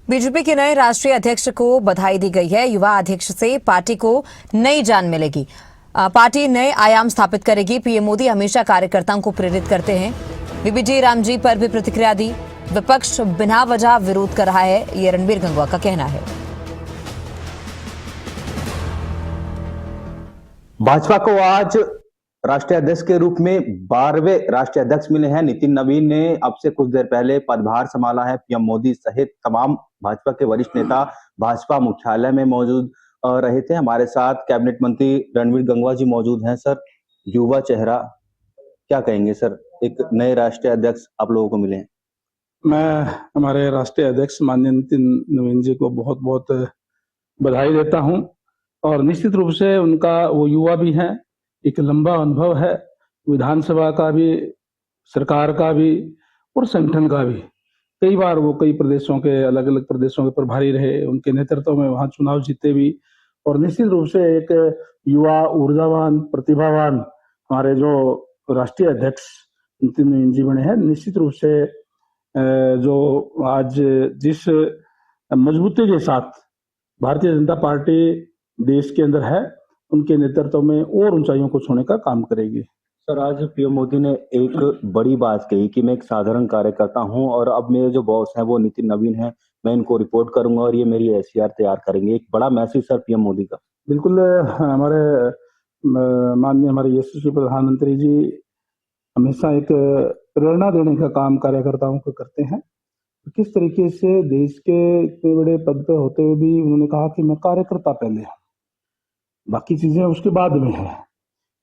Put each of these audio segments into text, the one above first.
BJP के नए राष्ट्रीय अध्यक्ष को बधाई दी गई है। युवा अध्यक्ष से पार्टी को नई जान मिलेगी। पार्टी नए आयाम स्थापित करेगी। पीएम मोदी हमेशा कार्यकर्ताओं को प्रेरित करते हैं। बीबीजी रामजी पर भी प्रतिक्रिया दी। विपक्ष बिना वजह विरोध कर रहा है, ये रणबीर गंगवा का कहना है। भाजपा को आज राष्ट्रीय अध्यक्ष के रूप में 12वें राष्ट्रीय अध्यक्ष मिले हैं। नितिन नवीन ने अब से कुछ देर पहले पदभार संभाला है। पीएम मोदी सहित तमाम भाजपा के वरिष्ठ नेता भाजपा मुख्यालय में मौजूद रहे थे। हमारे साथ कैबिनेट मंत्री रणबीर गंगवा जी मौजूद हैं। सर, युवा चेहरा, क्या कहेंगे सर, एक नए राष्ट्रीय अध्यक्ष आप लोगों को मिले हैं। मैं हमारे राष्ट्रीय अध्यक्ष माननीय नितिन नवीन जी को बहुत बहुत बधाई देता हूं और निश्चित रूप से उनका वो युवा भी हैं, एक लंबा अनुभव है विधानसभा का भी, सरकार का भी और संगठन का भी। कई बार वो कई प्रदेशों के अलग अलग प्रदेशों के प्रभारी रहे, उनके नेतृत्व में वहां चुनाव जीते भी। और निश्चित रूप से एक युवा, ऊर्जावान, प्रतिभावान हमारे जो राष्ट्रीय अध्यक्ष नितिन नवीन जी बने हैं। निश्चित रूप से जो आज जिस मजबूती के साथ भारतीय जनता पार्टी देश के अंदर है, उनके नेतृत्व में और ऊंचाइयों को छूने का काम करेगी। सर, आज पीएम मोदी ने एक बड़ी बात कही कि मैं एक साधारण कार्यकर्ता हूं और अब मेरे जो बॉस हैं वो नितिन नवीन हैं, मैं इनको रिपोर्ट करूंगा और ये मेरी एससीआर तैयार करेंगे। एक बड़ा मैसेज सर पीएम मोदी का। बिल्कुल, हमारे माननीय हमारे यशस्वी प्रधानमंत्री जी हमेशा एक प्रेरणा देने का काम कार्यकर्ताओं को करते हैं। किस तरीके से देश के इतने बड़े पद पे होते हुए भी उन्होंने कहा कि मैं कार्यकर्ता पहले हूं, बाकी चीजें उसके बाद में है।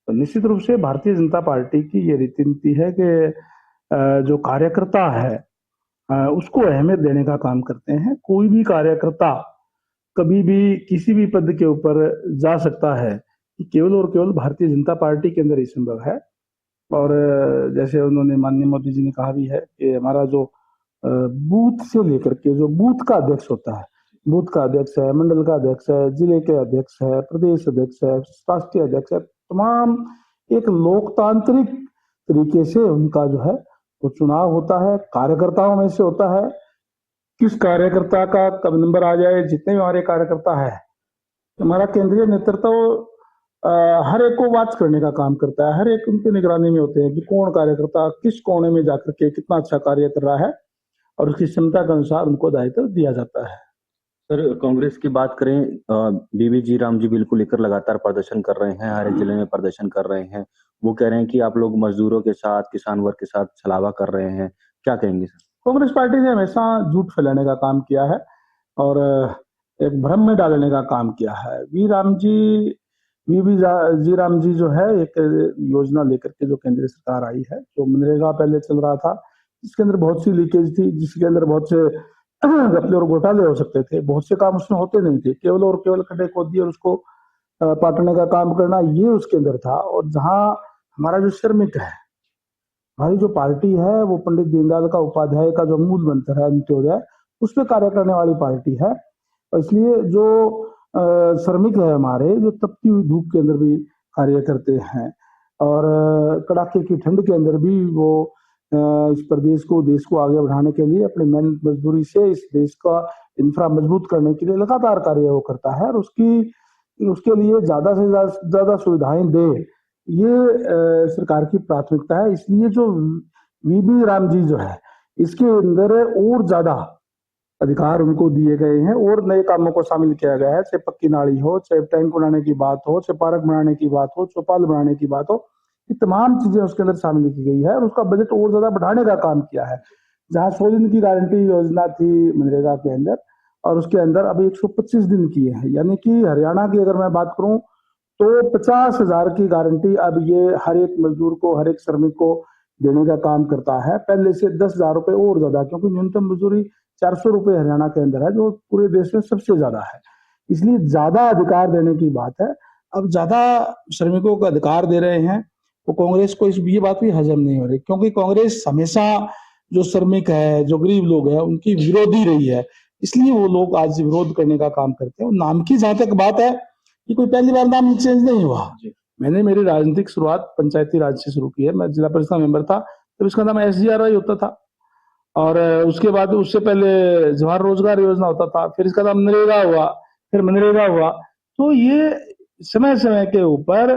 तो निश्चित रूप से भारतीय जनता पार्टी की ये रीति नीति है कि जो कार्यकर्ता है उसको अहमियत देने का काम करते हैं। कोई भी कार्यकर्ता कभी भी किसी भी पद के ऊपर जा सकता है, कि केवल और केवल भारतीय जनता पार्टी के अंदर ही संभव है। और जैसे उन्होंने माननीय मोदी जी ने कहा भी है कि हमारा जो बूथ से लेकर के जो बूथ का अध्यक्ष होता है, बूथ का अध्यक्ष है, मंडल का अध्यक्ष है, जिले के अध्यक्ष है, प्रदेश अध्यक्ष है, राष्ट्रीय अध्यक्ष है, तमाम एक लोकतांत्रिक तरीके से उनका जो है वो चुनाव होता है, कार्यकर्ताओं में से होता है। किस कार्यकर्ता का कब नंबर आ जाए, जितने भी हमारे कार्यकर्ता है, हमारा केंद्रीय नेतृत्व हर एक को वॉच करने का काम करता है। हर एक उनकी निगरानी में होते हैं कि कौन कार्यकर्ता किस कोने में जाकर के कितना अच्छा कार्य कर रहा है और उसकी क्षमता के अनुसार उनको दायित्व दिया जाता है। सर, कांग्रेस की बात करें, बीबीजी रामजी बिल को लेकर लगातार प्रदर्शन कर रहे हैं, हर एक जिले में प्रदर्शन कर रहे हैं। वो कह रहे हैं कि आप लोग मजदूरों के साथ, किसान वर्ग के साथ छलावा कर रहे हैं, क्या कहेंगे सर? कांग्रेस पार्टी ने हमेशा झूठ फैलाने का काम किया है और एक भ्रम में डालने का काम किया है। बीबीजी रामजी जो है एक योजना लेकर के जो केंद्र सरकार आई है, जो मनरेगा पहले चल रहा था, जिसके अंदर बहुत सी लीकेज थी, जिसके अंदर बहुत से घपले और घोटाले हो सकते थे, बहुत से काम उसमें होते नहीं थे, केवल और केवल खड्डे खोद दिए और उसको पाटने का काम करना, ये उसके अंदर था। और जहां हमारा जो श्रमिक है, हमारी जो पार्टी है, वो पंडित दीनदयाल का उपाध्याय का जो मूल मंत्र है अंत्योदय, उस पर कार्य करने वाली पार्टी है। और इसलिए जो श्रमिक है हमारे, जो तपती हुई धूप के अंदर भी कार्य करते हैं और कड़ाके की ठंड के अंदर भी वो इस प्रदेश को, देश को आगे बढ़ाने के लिए अपनी मेहनत मजदूरी से इस देश का इंफ्रा मजबूत करने के लिए लगातार कार्य वो करता है और उसके लिए ज्यादा से ज्यादा सुविधाएं दे, ये सरकार की प्राथमिकता है। इसलिए जो वीबी राम जी जो है, इसके अंदर और ज्यादा अधिकार उनको दिए गए हैं और नए कामों को शामिल किया गया है। चाहे पक्की नाली हो, चाहे टैंक बनाने की बात हो, चाहे पार्क बनाने की बात हो, चौपाल बनाने की बात हो, ये तमाम चीजें उसके अंदर शामिल की गई है और उसका बजट और ज्यादा बढ़ाने का काम किया है। जहां 100 दिन की गारंटी योजना थी मनरेगा के अंदर, और उसके अंदर अभी 125 दिन की है। यानी कि हरियाणा की अगर मैं बात करूं तो 50,000 की गारंटी अब ये हर एक मजदूर को, हर एक श्रमिक को देने का काम करता है। पहले से 10,000 रुपए और ज्यादा, क्योंकि न्यूनतम मजदूरी 400 रुपए हरियाणा के अंदर है, जो पूरे देश में सबसे ज्यादा है। इसलिए ज्यादा अधिकार देने की बात है। अब ज्यादा श्रमिकों को अधिकार दे रहे हैं तो कांग्रेस को ये बात भी हजम नहीं हो रही, क्योंकि कांग्रेस हमेशा जो श्रमिक है, जो गरीब लोग है, उनकी विरोधी रही है। इसलिए वो लोग आज विरोध करने का काम करते हैं। नाम की जहां तक बात है, कि कोई पहली बार नाम चेंज नहीं हुआ। मैंने मेरी राजनीतिक शुरुआत पंचायती राज से शुरू की है। मैं जिला परिषद मेंबर था, तब इसका नाम SGRY होता था। और उसके बाद उससे पहले जवाहर रोजगार योजना होता था, फिर इसका नाम नरेगा हुआ, फिर मनरेगा हुआ। तो ये समय समय के ऊपर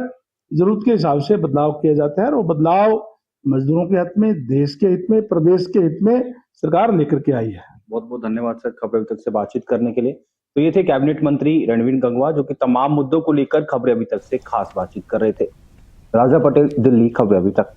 जरूरत के हिसाब से बदलाव किए जाते हैं और वो बदलाव मजदूरों के हित में, देश के हित में, प्रदेश के हित में सरकार लेकर के आई है। बहुत बहुत धन्यवाद सर खबरें अभी तक से बातचीत करने के लिए। तो ये थे कैबिनेट मंत्री रणवीर गंगवा जो कि तमाम मुद्दों को लेकर खबरें अभी तक से खास बातचीत कर रहे थे। राजा पटेल, दिल्ली, खबरें अभी तक।